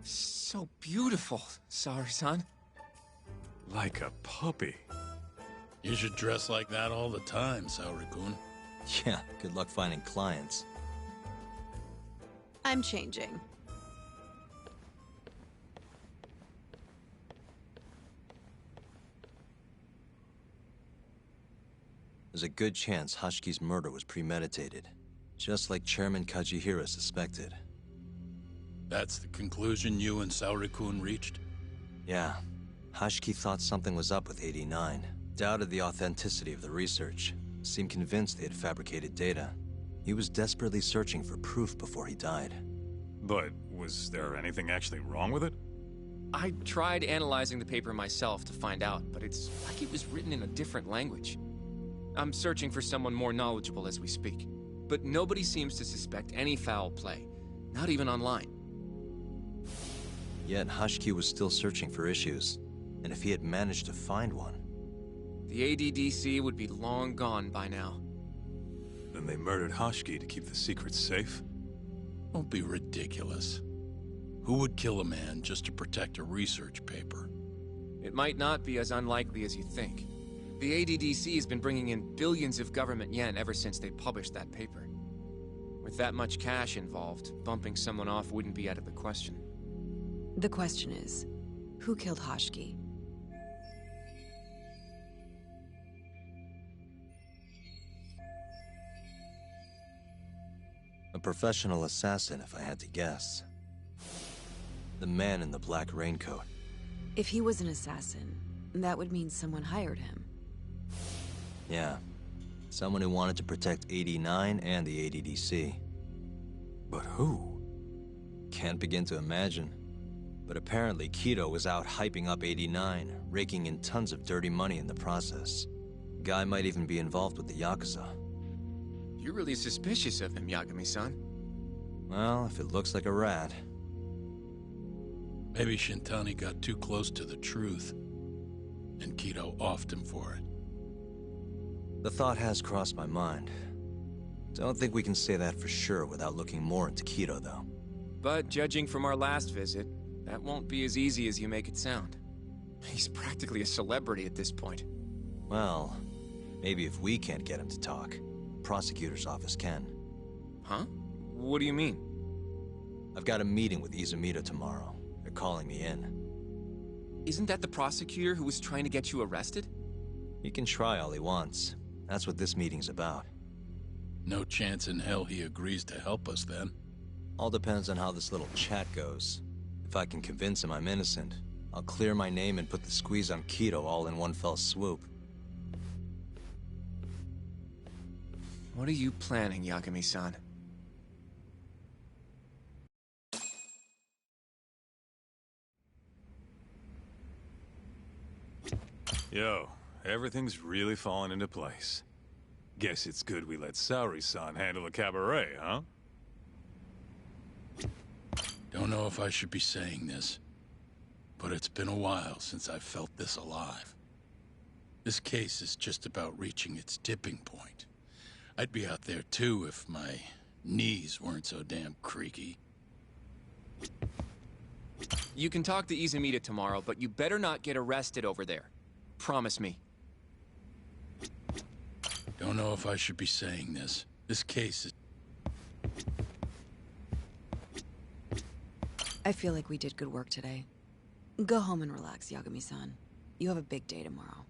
So beautiful, Saori-san. Like a puppy. You should dress like that all the time, Saori-kun. Yeah, good luck finding clients. I'm changing. There's a good chance Hashki's murder was premeditated, just like Chairman Kajihira suspected. That's the conclusion you and Saori-kun reached? Yeah. Hashki thought something was up with 89, doubted the authenticity of the research, seemed convinced they had fabricated data. He was desperately searching for proof before he died. But was there anything actually wrong with it? I tried analyzing the paper myself to find out, but it's like it was written in a different language. I'm searching for someone more knowledgeable as we speak, but nobody seems to suspect any foul play, not even online. Yet Hashki was still searching for issues, and if he had managed to find one... The ADDC would be long gone by now. Then they murdered Hashki to keep the secret safe? Don't be ridiculous. Who would kill a man just to protect a research paper? It might not be as unlikely as you think. The ADDC has been bringing in billions of government yen ever since they published that paper. With that much cash involved, bumping someone off wouldn't be out of the question. The question is, who killed Hashki? A professional assassin, if I had to guess. The man in the black raincoat. If he was an assassin, that would mean someone hired him. Yeah. Someone who wanted to protect 89 and the ADDC. But who? Can't begin to imagine. But apparently Kido was out hyping up 89, raking in tons of dirty money in the process. Guy might even be involved with the Yakuza. You're really suspicious of him, Yagami-san. Well, if it looks like a rat. Maybe Shintani got too close to the truth, and Kido offed him for it. The thought has crossed my mind. Don't think we can say that for sure without looking more into Kido, though. But judging from our last visit, that won't be as easy as you make it sound. He's practically a celebrity at this point. Well, maybe if we can't get him to talk, prosecutor's office can. Huh? What do you mean? I've got a meeting with Izumito tomorrow. They're calling me in. Isn't that the prosecutor who was trying to get you arrested? He can try all he wants. That's what this meeting's about. No chance in hell he agrees to help us then. All depends on how this little chat goes. If I can convince him I'm innocent, I'll clear my name and put the squeeze on Kido all in one fell swoop. What are you planning, Yagami-san? Yo, everything's really falling into place. Guess it's good we let Saori-san handle the cabaret, huh? Don't know if I should be saying this, but it's been a while since I've felt this alive. This case is just about reaching its tipping point. I'd be out there too if my knees weren't so damn creaky. You can talk to Izumita tomorrow, but you better not get arrested over there. Promise me. Don't know if I should be saying this. This case is... I feel like we did good work today. Go home and relax, Yagami-san. You have a big day tomorrow.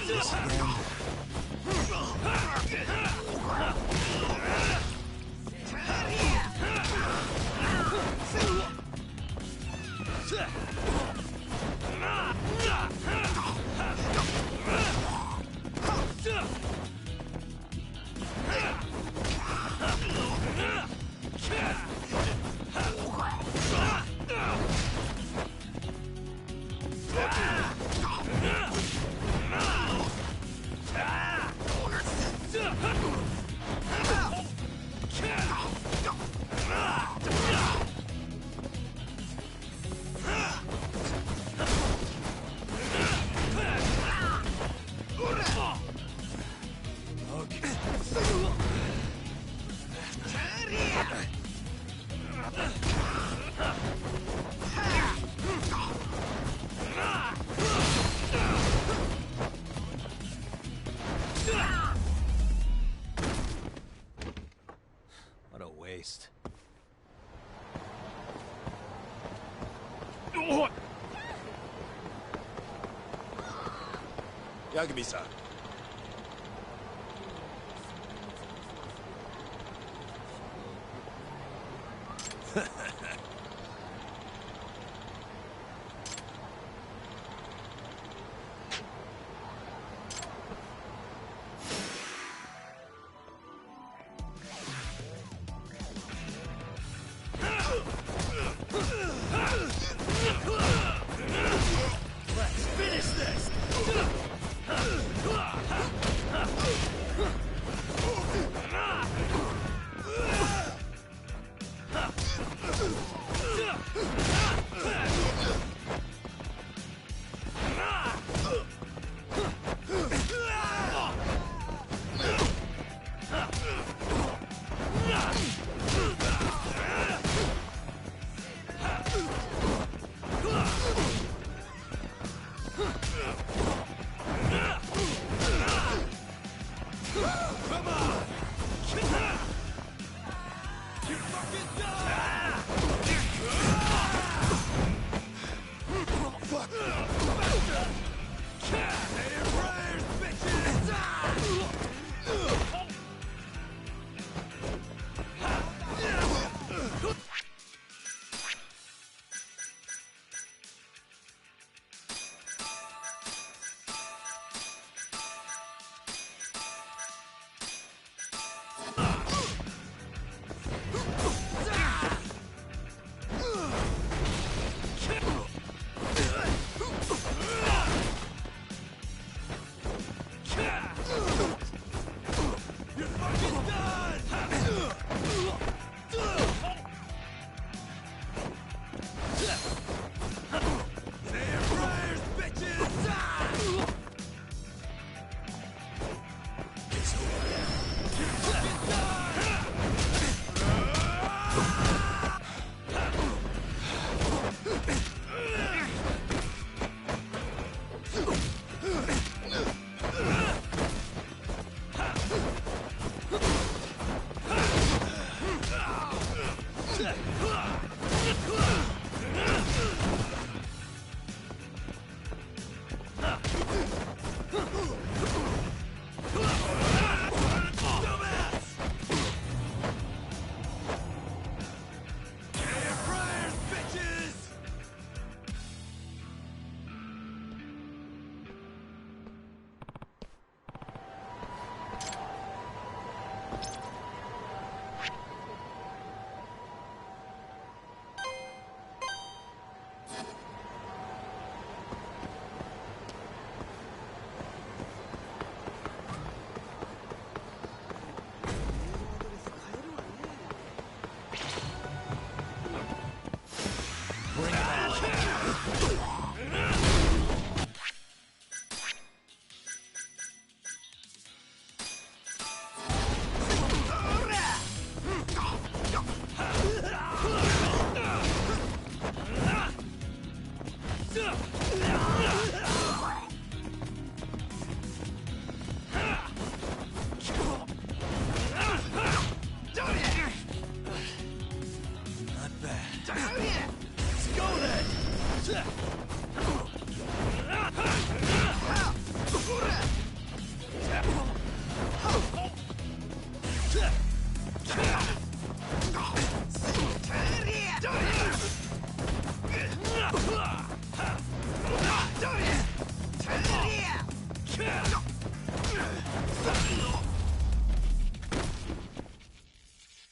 This again. What a waste. Yagami-san. Let's finish this!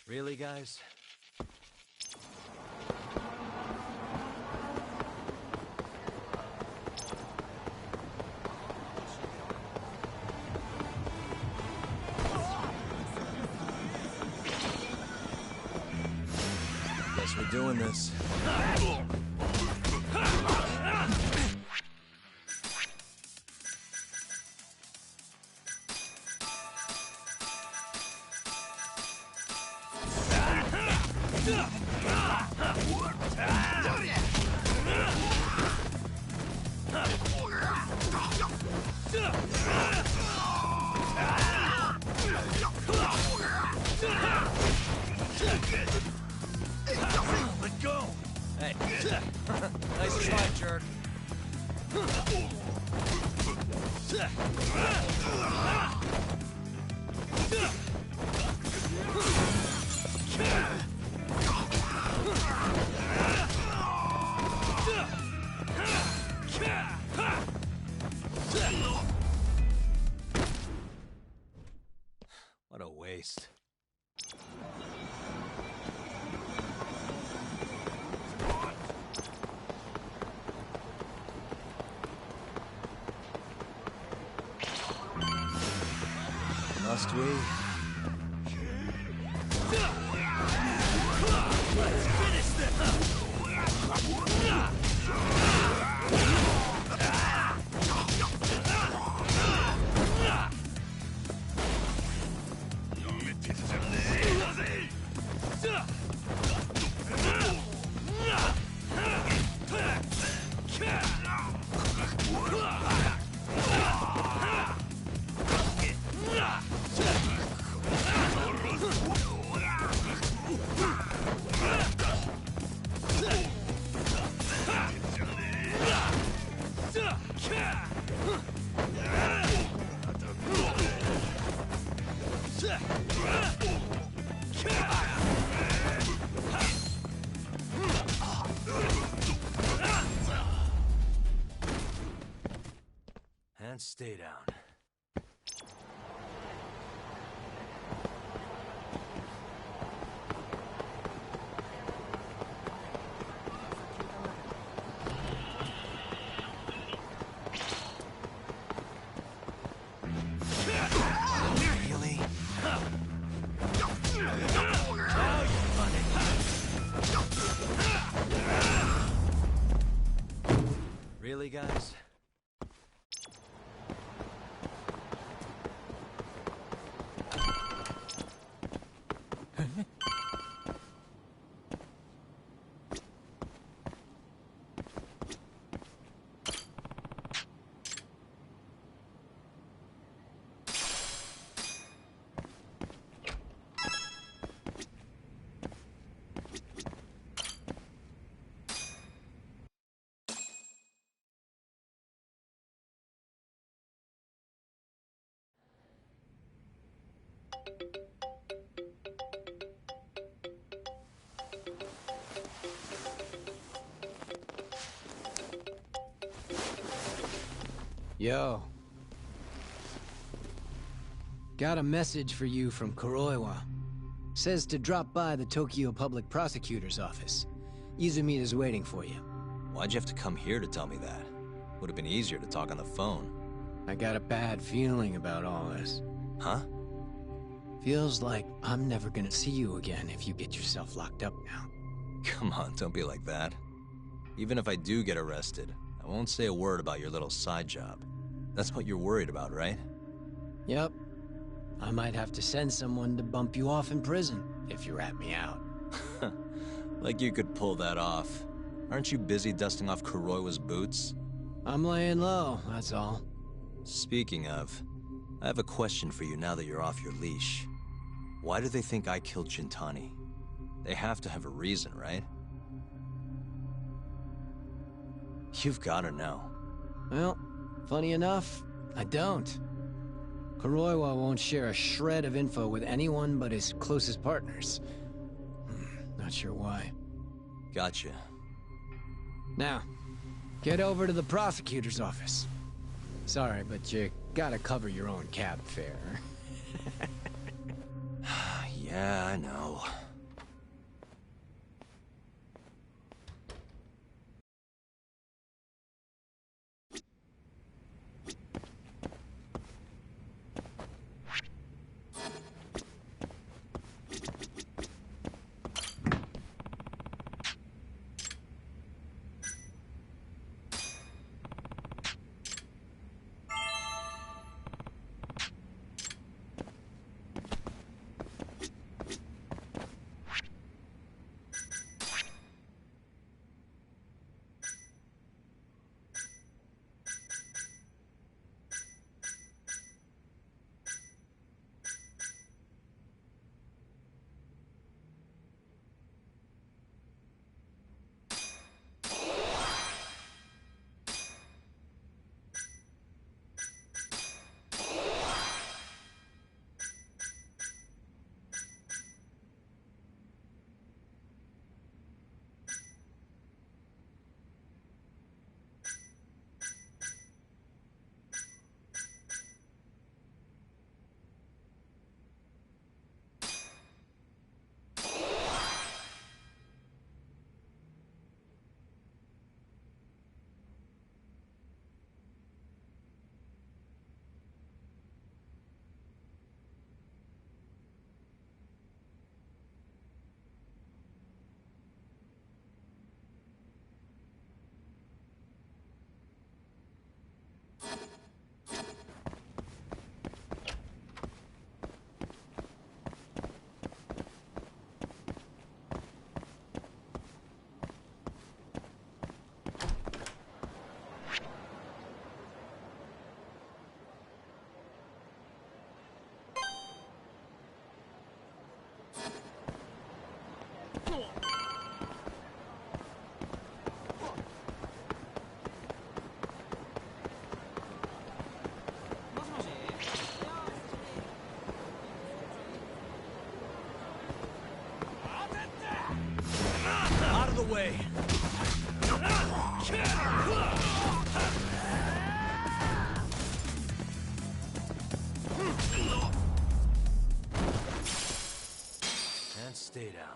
Really, guys? Guess we're doing this. Let go! Hey. Nice try, jerk. What a waste. Must we? Let's finish this! And stay down. Really? Really, guys? Yo. Got a message for you from Kuroiwa. Says to drop by the Tokyo Public Prosecutor's office. Izumida's waiting for you. Why'd you have to come here to tell me that? Would have been easier to talk on the phone. I got a bad feeling about all this. Huh? Feels like I'm never gonna see you again if you get yourself locked up now. Come on, don't be like that. Even if I do get arrested, I won't say a word about your little side job. That's what you're worried about, right? Yep. I might have to send someone to bump you off in prison if you rat me out. Like you could pull that off. Aren't you busy dusting off Kuroiwa's boots? I'm laying low, that's all. Speaking of, I have a question for you now that you're off your leash. Why do they think I killed Shintani? They have to have a reason, right? You've gotta know. Well, funny enough, I don't. Kuroiwa won't share a shred of info with anyone but his closest partners. Not sure why. Gotcha. Now, get over to the prosecutor's office. Sorry, but you're Gotta cover your own cab fare. Yeah, I know. Out of the way! And stay down.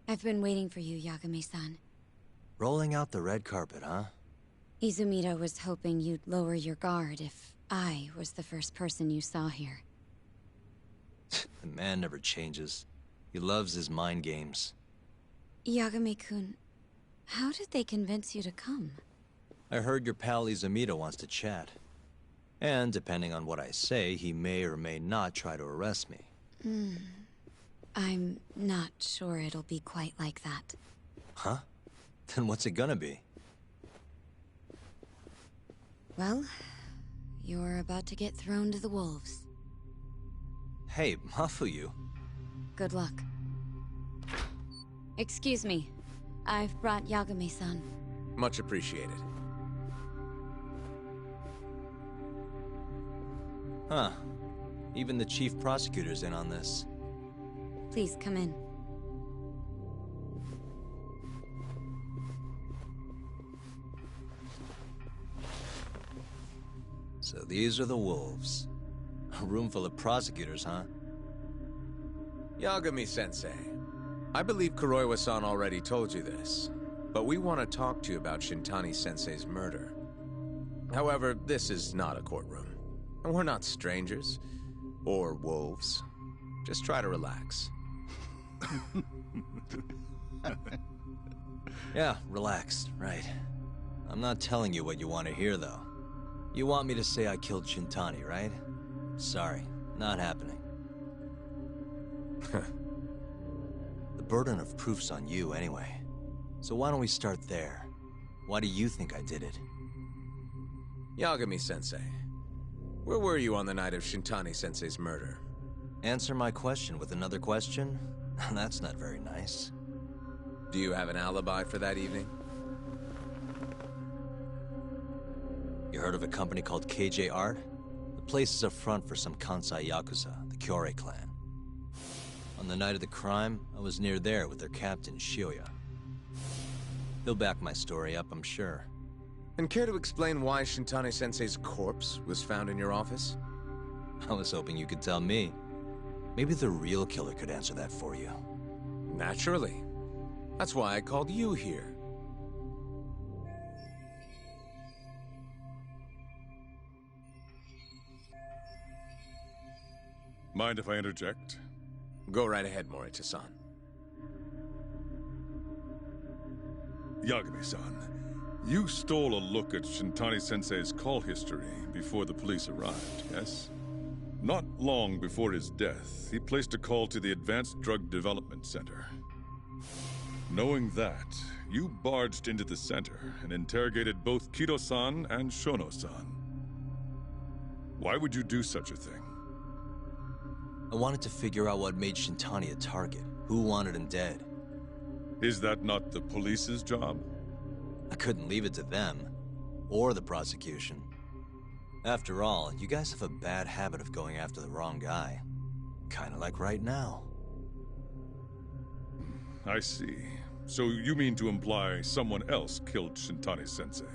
I've been waiting for you, Yagami-san. Rolling out the red carpet, huh? Izumida was hoping you'd lower your guard if I was the first person you saw here. The man never changes. He loves his mind games. Yagami-kun, how did they convince you to come? I heard your pal Izumida wants to chat. And depending on what I say, he may or may not try to arrest me. I'm not sure it'll be quite like that. Huh? Then what's it gonna be? Well, you're about to get thrown to the wolves. Hey, Mafuyu. Good luck. Excuse me. I've brought Yagami-san. Much appreciated. Huh. Even the chief prosecutor's in on this. Please come in. So these are the wolves. A room full of prosecutors, huh? Yagami-sensei, I believe Kuroiwa-san already told you this, but we want to talk to you about Shintani-sensei's murder. However, this is not a courtroom, and we're not strangers. Or wolves. Just try to relax. Yeah, relax, right. I'm not telling you what you want to hear, though. You want me to say I killed Shintani, right? Sorry, not happening. The burden of proof's on you, anyway. So why don't we start there? Why do you think I did it? Yagami-sensei, where were you on the night of Shintani-sensei's murder? Answer my question with another question? That's not very nice. Do you have an alibi for that evening? You heard of a company called KJ Art? The place is a front for some Kansai Yakuza, the Kyorei clan. On the night of the crime, I was near there with their captain, Shioya. He'll back my story up, I'm sure. And care to explain why Shintani-sensei's corpse was found in your office? I was hoping you could tell me. Maybe the real killer could answer that for you. Naturally. That's why I called you here. Mind if I interject? Go right ahead, Morita-san. Yagami-san, you stole a look at Shintani-sensei's call history before the police arrived, yes? Not long before his death, he placed a call to the Advanced Drug Development Center. Knowing that, you barged into the center and interrogated both Kido-san and Shono-san. Why would you do such a thing? I wanted to figure out what made Shintani a target. Who wanted him dead? Is that not the police's job? I couldn't leave it to them. Or the prosecution. After all, you guys have a bad habit of going after the wrong guy. Kinda like right now. I see. So you mean to imply someone else killed Shintani-sensei?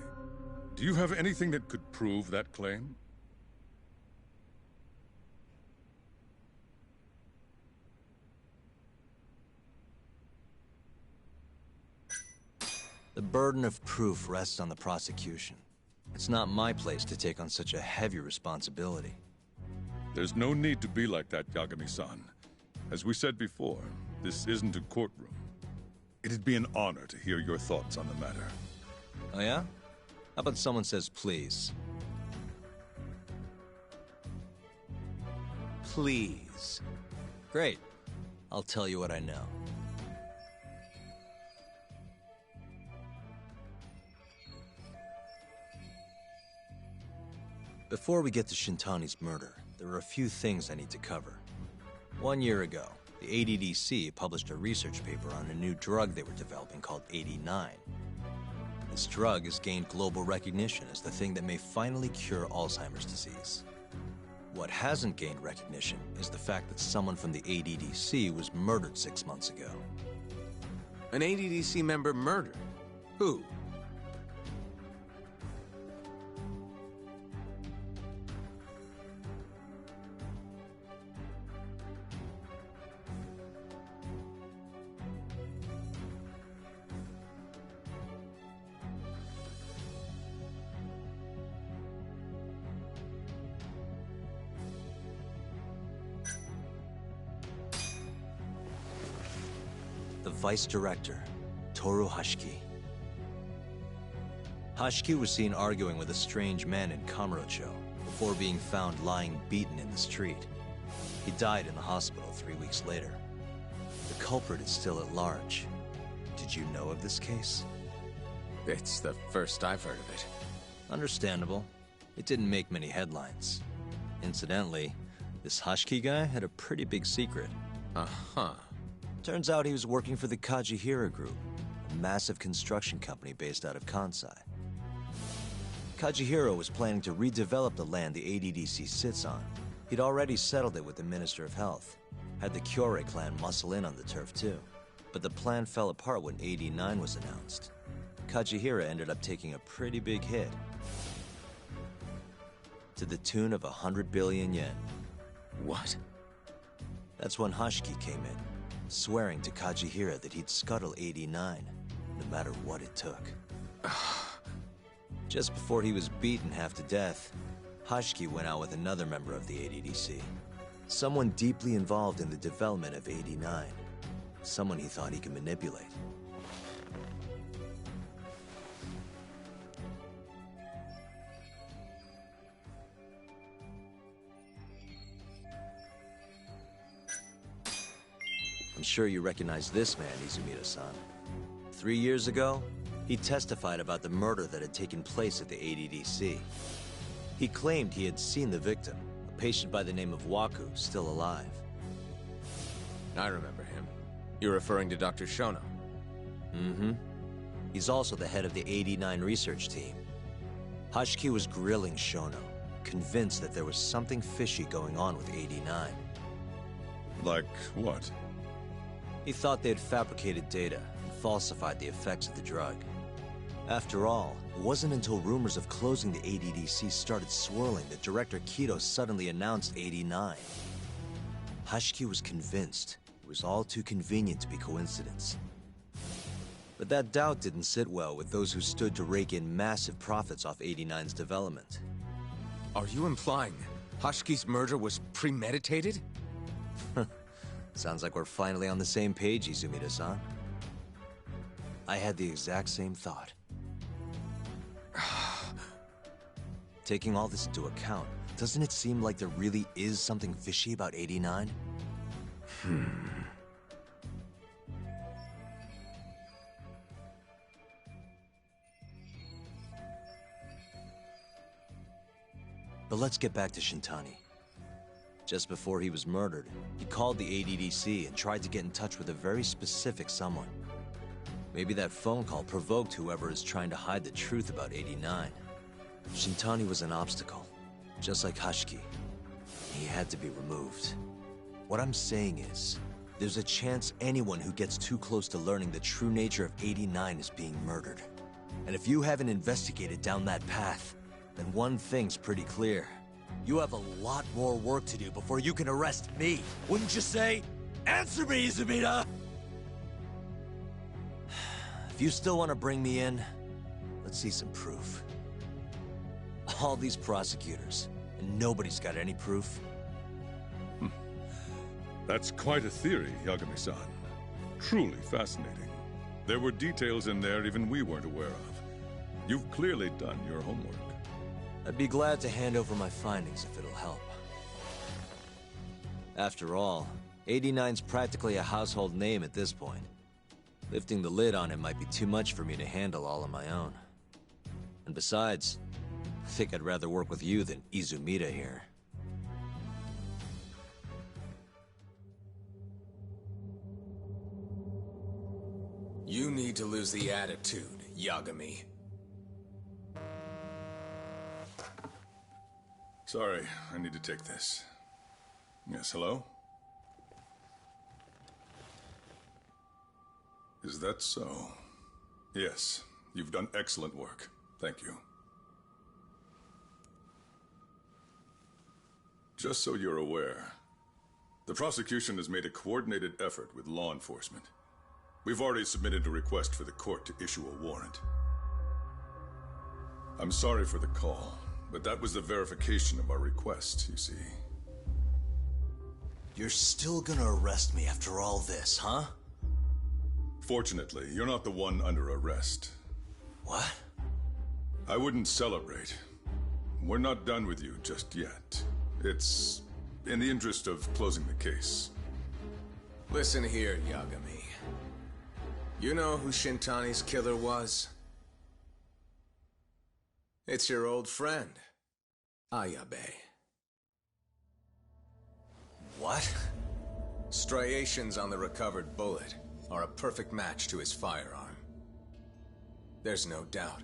Do you have anything that could prove that claim? The burden of proof rests on the prosecution. It's not my place to take on such a heavy responsibility. There's no need to be like that, Yagami-san. As we said before, this isn't a courtroom. It'd be an honor to hear your thoughts on the matter. Oh yeah? How about someone says please? Please. Great. I'll tell you what I know. Before we get to Shintani's murder, there are a few things I need to cover. 1 year ago, the ADDC published a research paper on a new drug they were developing called 89. This drug has gained global recognition as the thing that may finally cure Alzheimer's disease. What hasn't gained recognition is the fact that someone from the ADDC was murdered 6 months ago. An ADDC member murdered? Who? The vice director, Toru Hashiki. Hashiki was seen arguing with a strange man in Kamurocho before being found lying beaten in the street. He died in the hospital 3 weeks later. The culprit is still at large. Did you know of this case? It's the first I've heard of it. Understandable. It didn't make many headlines. Incidentally, this Hashiki guy had a pretty big secret. Uh-huh. Turns out he was working for the Kajihira Group, a massive construction company based out of Kansai. Kajihira was planning to redevelop the land the ADDC sits on. He'd already settled it with the Minister of Health. Had the Kyorei clan muscle in on the turf too. But the plan fell apart when 89 was announced. Kajihira ended up taking a pretty big hit. To the tune of 100 billion yen. What? That's when Hashiki came in, swearing to Kajihira that he'd scuttle 89, no matter what it took. Just before he was beaten half to death, Hashiki went out with another member of the ADDC. Someone deeply involved in the development of 89. Someone he thought he could manipulate. I'm sure you recognize this man, Izumida-san. 3 years ago, he testified about the murder that had taken place at the ADDC. He claimed he had seen the victim, a patient by the name of Waku, still alive. I remember him. You're referring to Dr. Shono? Mm-hmm. He's also the head of the 89 research team. Hashiki was grilling Shono, convinced that there was something fishy going on with 89. Like what? He thought they had fabricated data and falsified the effects of the drug. After all, it wasn't until rumors of closing the ADDC started swirling that Director Kido suddenly announced 89. Hashiki was convinced it was all too convenient to be coincidence. But that doubt didn't sit well with those who stood to rake in massive profits off 89's development. Are you implying Hashiki's murder was premeditated? Sounds like we're finally on the same page, Izumida-san. I had the exact same thought. Taking all this into account, doesn't it seem like there really is something fishy about 89? But let's get back to Shintani. Just before he was murdered, he called the ADDC and tried to get in touch with a very specific someone. Maybe that phone call provoked whoever is trying to hide the truth about 89. Shintani was an obstacle, just like Hashiki. He had to be removed. What I'm saying is, there's a chance anyone who gets too close to learning the true nature of 89 is being murdered. And if you haven't investigated down that path, then one thing's pretty clear. You have a lot more work to do before you can arrest me. Wouldn't you say? Answer me, Izumida! If you still want to bring me in, let's see some proof. All these prosecutors, and nobody's got any proof. That's quite a theory, Yagami-san. Truly fascinating. There were details in there even we weren't aware of. You've clearly done your homework. I'd be glad to hand over my findings if it'll help. After all, 89's practically a household name at this point. Lifting the lid on him might be too much for me to handle all on my own. And besides, I think I'd rather work with you than Izumida here. You need to lose the attitude, Yagami. Sorry, I need to take this. Yes, hello? Is that so? Yes, you've done excellent work. Thank you. Just so you're aware, the prosecution has made a coordinated effort with law enforcement. We've already submitted a request for the court to issue a warrant. I'm sorry for the call, but that was the verification of our request, you see. You're still gonna arrest me after all this, huh? Fortunately, you're not the one under arrest. What? I wouldn't celebrate. We're not done with you just yet. It's in the interest of closing the case. Listen here, Yagami. You know who Shintani's killer was? It's your old friend, Ayabe. What? Striations on the recovered bullet are a perfect match to his firearm. There's no doubt.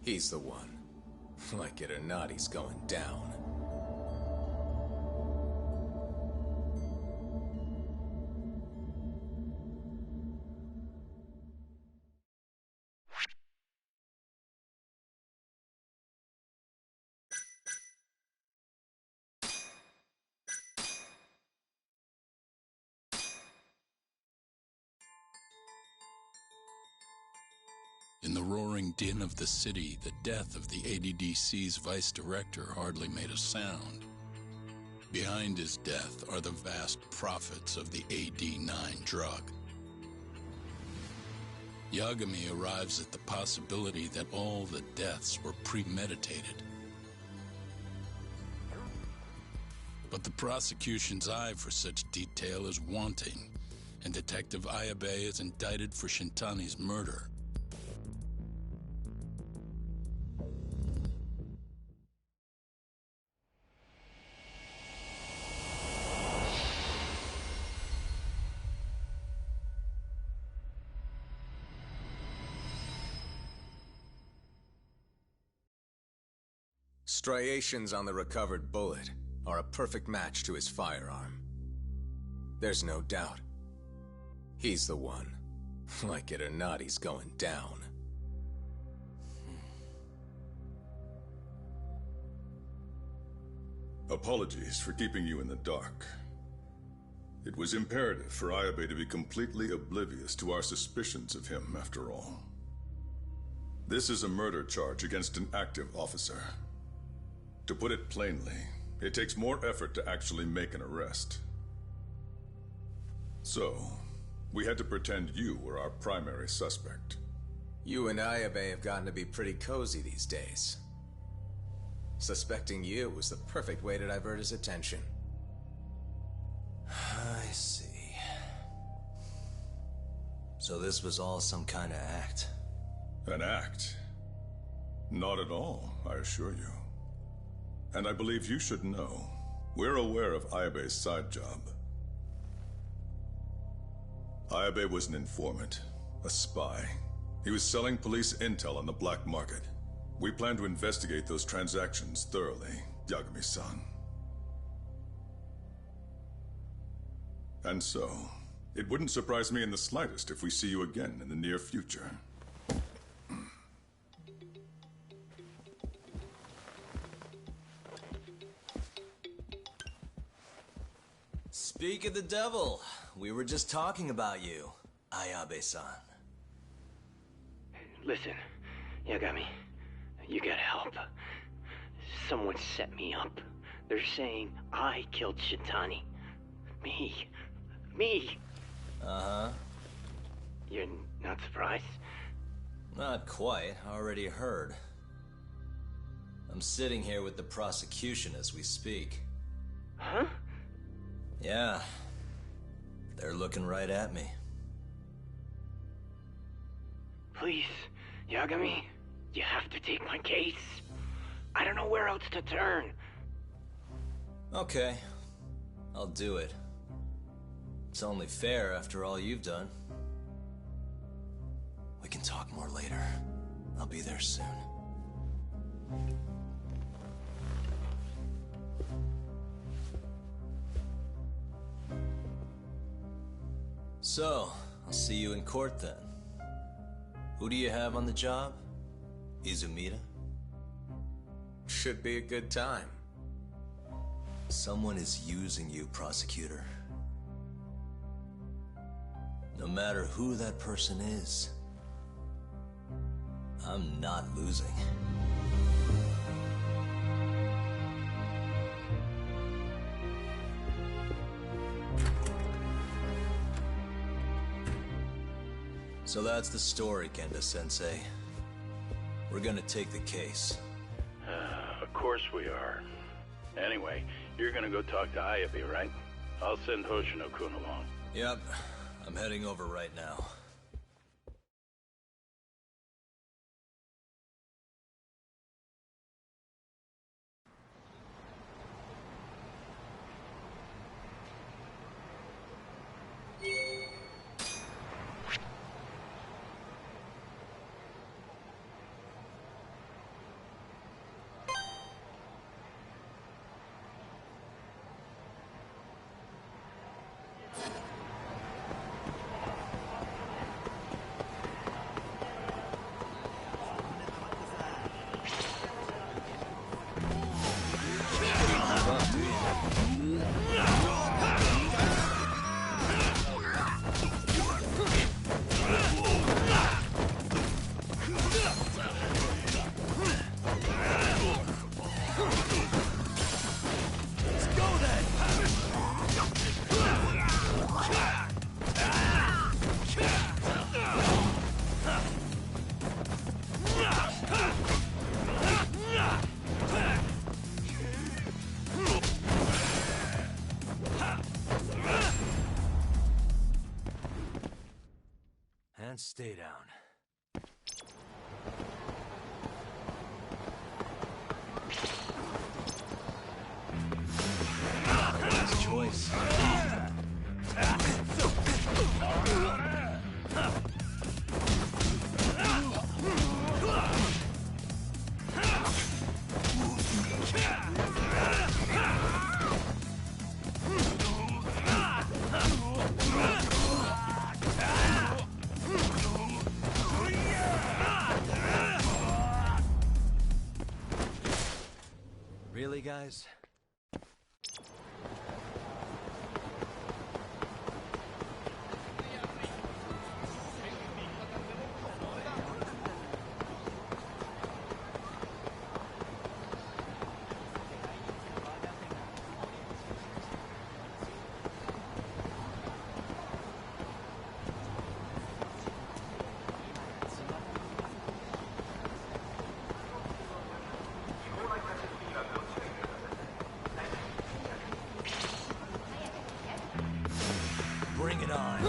He's the one. Like it or not, he's going down. In the roaring din of the city, the death of the ADDC's vice director hardly made a sound. Behind his death are the vast profits of the AD9 drug. Yagami arrives at the possibility that all the deaths were premeditated. But the prosecution's eye for such detail is wanting, and Detective Ayabe is indicted for Shintani's murder. Striations on the recovered bullet are a perfect match to his firearm. There's no doubt. He's the one. Like it or not, he's going down. Apologies for keeping you in the dark. It was imperative for Ayabe to be completely oblivious to our suspicions of him, after all. This is a murder charge against an active officer. To put it plainly, it takes more effort to actually make an arrest. So, we had to pretend you were our primary suspect. You and Ayabe have gotten to be pretty cozy these days. Suspecting you was the perfect way to divert his attention. I see. So this was all some kind of act? An act? Not at all, I assure you. And I believe you should know. We're aware of Ayabe's side job. Ayabe was an informant, a spy. He was selling police intel on the black market. We plan to investigate those transactions thoroughly, Yagami-san. And so, it wouldn't surprise me in the slightest if we see you again in the near future. Speak of the devil. We were just talking about you, Ayabe-san. Listen, Yagami, you gotta help. Someone set me up. They're saying I killed Shintani. Me. Uh-huh. You're not surprised? Not quite. Already heard. I'm sitting here with the prosecution as we speak. Huh? Yeah. They're looking right at me. Please, Yagami, you have to take my case. I don't know where else to turn. Okay. I'll do it. It's only fair after all you've done. We can talk more later. I'll be there soon. So, I'll see you in court then. Who do you have on the job? Izumida? Should be a good time. Someone is using you, prosecutor. No matter who that person is, I'm not losing. So that's the story, Kenda-sensei. We're gonna take the case. Of course we are. Anyway, you're gonna go talk to Ayabe, right? I'll send Hoshino-kun along. Yep, I'm heading over right now. And stay down. Last choice. Really, guys? Bring it on.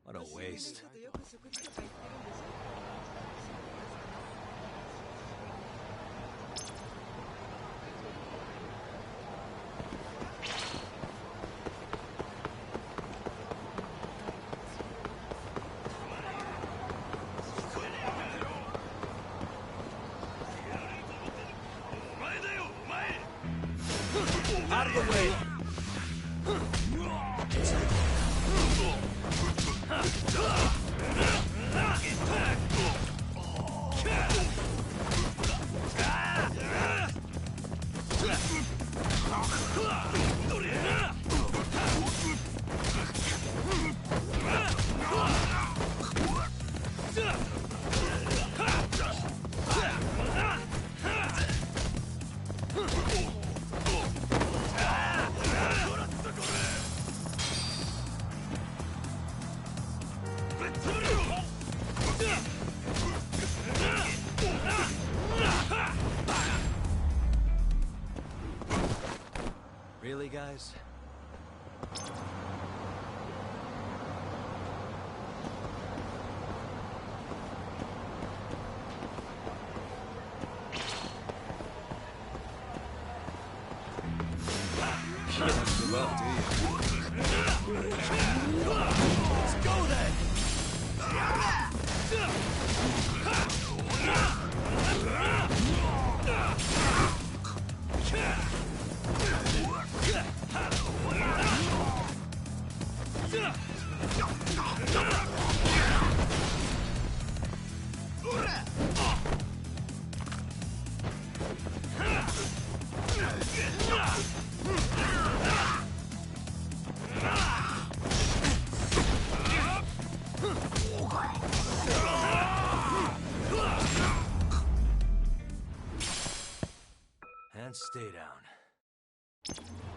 What a waste. Out of the way! Really, guys? You don't give up, do you? Let's go then! And stay down.